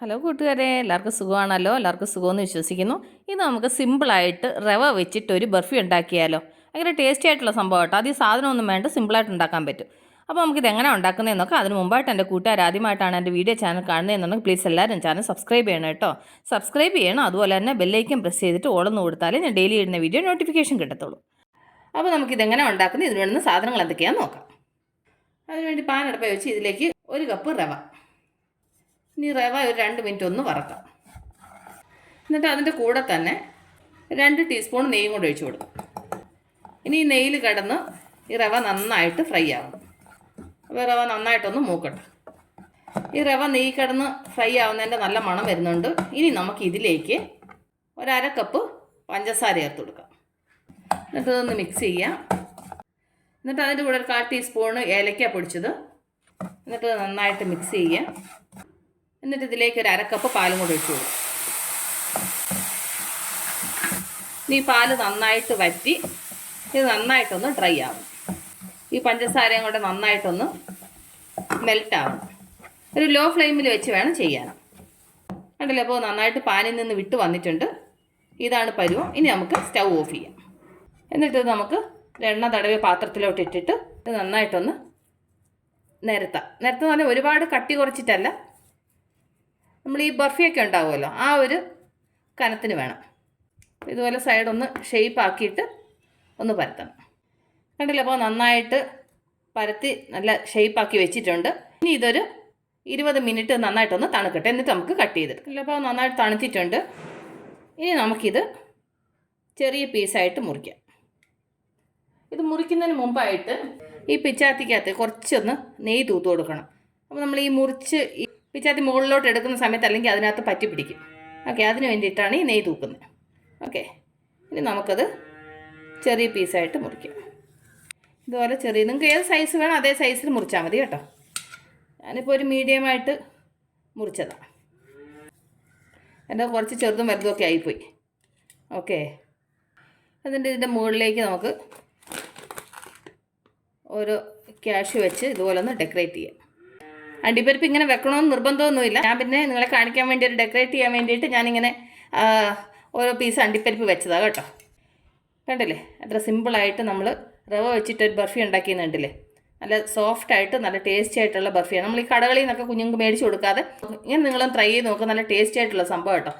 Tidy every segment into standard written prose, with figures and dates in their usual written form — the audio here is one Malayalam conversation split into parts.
ഹലോ കൂട്ടുകാരെ, എല്ലാവർക്കും സുഖമാണല്ലോ? എല്ലാവർക്കും സുഖമെന്ന് വിശ്വസിക്കുന്നു. ഇത് നമുക്ക് സിമ്പിളായിട്ട് റവ വെച്ചിട്ട് ഒരു ബർഫി ഉണ്ടാക്കിയാലോ? ഭയങ്കര ടേസ്റ്റി ആയിട്ടുള്ള സംഭവം കേട്ടോ. അത് ഈ സാധനമൊന്നും വേണ്ട, സിമ്പിളായിട്ട് ഉണ്ടാക്കാൻ പറ്റും. അപ്പോൾ നമുക്കിത് എങ്ങനെ ഉണ്ടാക്കുന്നതെന്നൊക്കെ അതിന് മുമ്പായിട്ട് എൻ്റെ കൂട്ടുകാർ ആദ്യമായിട്ടാണ് എൻ്റെ വീഡിയോ ചാനൽ കാണുന്നതെന്നുണ്ടെങ്കിൽ പ്ലീസ് എല്ലാവരും ചാനൽ സബ്സ്ക്രൈബ് ചെയ്യണം കേട്ടോ. സബ്സ്ക്രൈബ് ചെയ്യണം. അതുപോലെ തന്നെ ബെല്ലൈക്കൻ പ്രസ് ചെയ്തിട്ട് ഓളൊന്ന് കൊടുത്താലേ ഞാൻ ഡെയിലി ഇടുന്ന വീഡിയോ നോട്ടിഫിക്കേഷൻ കിട്ടത്തുള്ളൂ. അപ്പോൾ നമുക്കിതെങ്ങനെ ഉണ്ടാക്കുന്നത്, ഇതിന് വേണ്ടുന്ന സാധനങ്ങൾ എന്തൊക്കെയാണെന്ന് നോക്കാം. അതിനുവേണ്ടി പാൻ അടുപ്പിൽ വെച്ച് ഇതിലേക്ക് 1 കപ്പ് റവ. ഇനി റവ ഒരു 2 മിനിറ്റ് ഒന്ന് വറക്കാം. എന്നിട്ട് അതിൻ്റെ കൂടെ തന്നെ 2 ടീസ്പൂൺ നെയ്യും കൂടെ ഒഴിച്ച് കൊടുക്കും. ഇനി ഈ നെയ്യിൽ കിടന്ന് ഈ റവ നന്നായിട്ട് ഫ്രൈ ആകും. അപ്പോൾ റവ നന്നായിട്ടൊന്ന് മൂക്കട്ടെ. ഈ റവ നെയ്യ് കിടന്ന് ഫ്രൈ ആവുന്നതിൻ്റെ നല്ല മണം വരുന്നുണ്ട്. ഇനി നമുക്ക് ഇതിലേക്ക് 1/2 കപ്പ് പഞ്ചസാര ചേർത്ത് കൊടുക്കാം. എന്നിട്ട് ഇതൊന്ന് മിക്സ് ചെയ്യാം. എന്നിട്ട് അതിൻ്റെ കൂടെ 1/4 ടീസ്പൂൺ ഏലക്ക പൊടിച്ചത്, എന്നിട്ട് നന്നായിട്ട് മിക്സ് ചെയ്യാം. എന്നിട്ട് ഇതിലേക്ക് 1/2 കപ്പ് പാലും കൂടെ ഒഴിച്ച് കൊടുക്കും. ഈ പാല് നന്നായിട്ട് വറ്റി ഇത് നന്നായിട്ടൊന്ന് ഡ്രൈ ആവും. ഈ പഞ്ചസാരയും കൂടെ നന്നായിട്ടൊന്ന് മെൽറ്റാവും. ഒരു ലോ ഫ്ലെയിമിൽ വെച്ച് വേണം ചെയ്യാൻ. കണ്ടില്ലേ? അപ്പോൾ നന്നായിട്ട് പാനിൽ നിന്ന് വിട്ട് വന്നിട്ടുണ്ട്. ഇതാണ് പരുവം. ഇനി നമുക്ക് സ്റ്റൗ ഓഫ് ചെയ്യാം. എന്നിട്ട് നമുക്ക് എണ്ണ തടവിയ പാത്രത്തിലോട്ട് ഇട്ടിട്ട് ഇത് നന്നായിട്ടൊന്ന് നിരത്താം. നിരത്തുന്ന പറഞ്ഞാൽ ഒരുപാട് കട്ടി കുറച്ചിട്ടല്ല, നമ്മൾ ഈ ബർഫിയൊക്കെ ഉണ്ടാവുമല്ലോ ആ ഒരു കനത്തിന് വേണം. ഇതുപോലെ സൈഡൊന്ന് ഷേപ്പ് ആക്കിയിട്ട് ഒന്ന് പരത്തണം. കണ്ടില്ല? അപ്പോൾ നന്നായിട്ട് പരത്തി നല്ല ഷേപ്പാക്കി വെച്ചിട്ടുണ്ട്. ഇനി ഇതൊരു 20 മിനിറ്റ് നന്നായിട്ടൊന്ന് തണുക്കട്ടെ. എന്നിട്ട് നമുക്ക് കട്ട് ചെയ്തെടുക്കാം. അപ്പോൾ നന്നായിട്ട് തണുത്തിട്ടുണ്ട്. ഇനി നമുക്കിത് ചെറിയ പീസായിട്ട് മുറിക്കാം. ഇത് മുറിക്കുന്നതിന് മുമ്പായിട്ട് ഈ പിച്ചാത്തിക്കകത്ത് കുറച്ചൊന്ന് നെയ്യ് തൂത്ത് കൊടുക്കണം. അപ്പോൾ നമ്മൾ ഈ മുറിച്ച് ഈ പിച്ചാത്തി മുകളിലോട്ട് എടുക്കുന്ന സമയത്ത് അല്ലെങ്കിൽ അതിനകത്ത് പറ്റി പിടിക്കും. ഓക്കെ, അതിന് വേണ്ടിയിട്ടാണ് ഈ നെയ്യ് തൂക്കുന്നത്. ഓക്കെ, ഇനി നമുക്കത് ചെറിയ പീസായിട്ട് മുറിക്കാം. ഇതുപോലെ ചെറിയ, നിങ്ങൾക്ക് ഏത് സൈസ് വേണം അതേ സൈസിൽ മുറിച്ചാൽ മതി കേട്ടോ. ഞാനിപ്പോൾ ഒരു മീഡിയമായിട്ട് മുറിച്ചതാണ്. എൻ്റെ കുറച്ച് ചെറുതും വലുതുമൊക്കെ ആയിപ്പോയി. ഓക്കെ, ഇതിൻ്റെ മുകളിലേക്ക് നമുക്ക് ഓരോ കാഷ്യൂ വെച്ച് ഇതുപോലെ ഒന്ന് ഡെക്കറേറ്റ് ചെയ്യാം. അണ്ടിപ്പരിപ്പ് ഇങ്ങനെ വെക്കണമെന്ന് നിർബന്ധമൊന്നുമില്ല. ഞാൻ പിന്നെ നിങ്ങളെ കാണിക്കാൻ വേണ്ടി ഒരു ഡെക്കറേറ്റ് ചെയ്യാൻ വേണ്ടിയിട്ട് ഞാനിങ്ങനെ ഓരോ പീസ് അണ്ടിപ്പരിപ്പ് വെച്ചതാണ് കേട്ടോ. കണ്ടില്ലേ? അത്ര സിമ്പിളായിട്ട് നമ്മൾ റവ വെച്ചിട്ടൊരു ബർഫി ഉണ്ടാക്കിയെന്നുണ്ടല്ലേ. നല്ല സോഫ്റ്റായിട്ട് നല്ല ടേസ്റ്റി ആയിട്ടുള്ള ബർഫിയാണ്. നമ്മൾ ഈ കടകളിൽ നിന്നൊക്കെ കുഞ്ഞുങ്ങൾക്ക് മേടിച്ച് കൊടുക്കാതെ ഇങ്ങനെ നിങ്ങളും ട്രൈ ചെയ്ത് നോക്കുക. നല്ല ടേസ്റ്റി ആയിട്ടുള്ള സംഭവം കേട്ടോ.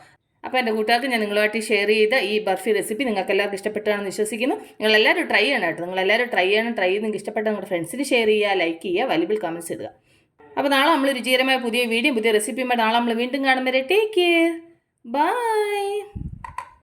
അപ്പോൾ എൻ്റെ കൂട്ടുകാർക്ക് ഞാൻ നിങ്ങളുമായിട്ട് ഷെയർ ചെയ്ത ഈ ബർഫി റെസിപ്പി നിങ്ങൾക്ക് എല്ലാവർക്കും ഇഷ്ടപ്പെട്ടാണെന്ന് വിശ്വസിക്കുന്നു. നിങ്ങളെല്ലാവരും ട്രൈ ചെയ്യണം കേട്ടോ. നിങ്ങളെല്ലാവരും ട്രൈ ചെയ്യണം. ട്രൈ ചെയ്ത് നിങ്ങൾക്ക് ഇഷ്ടപ്പെട്ട നിങ്ങളുടെ ഫ്രണ്ട്സിന് ഷെയർ ചെയ്യുക, ലൈക്ക് ചെയ്യുക, വാല്യുബിൾ കമൻറ്റ്സ് ഇടുക. അപ്പോൾ നാളെ നമ്മൾ രുചികരമായ പുതിയ വീഡിയോ പുതിയ റെസിപ്പിയുമായി നാളെ നമ്മൾ വീണ്ടും കാണും വരെ ടേക്ക് കെയർ. ബൈ.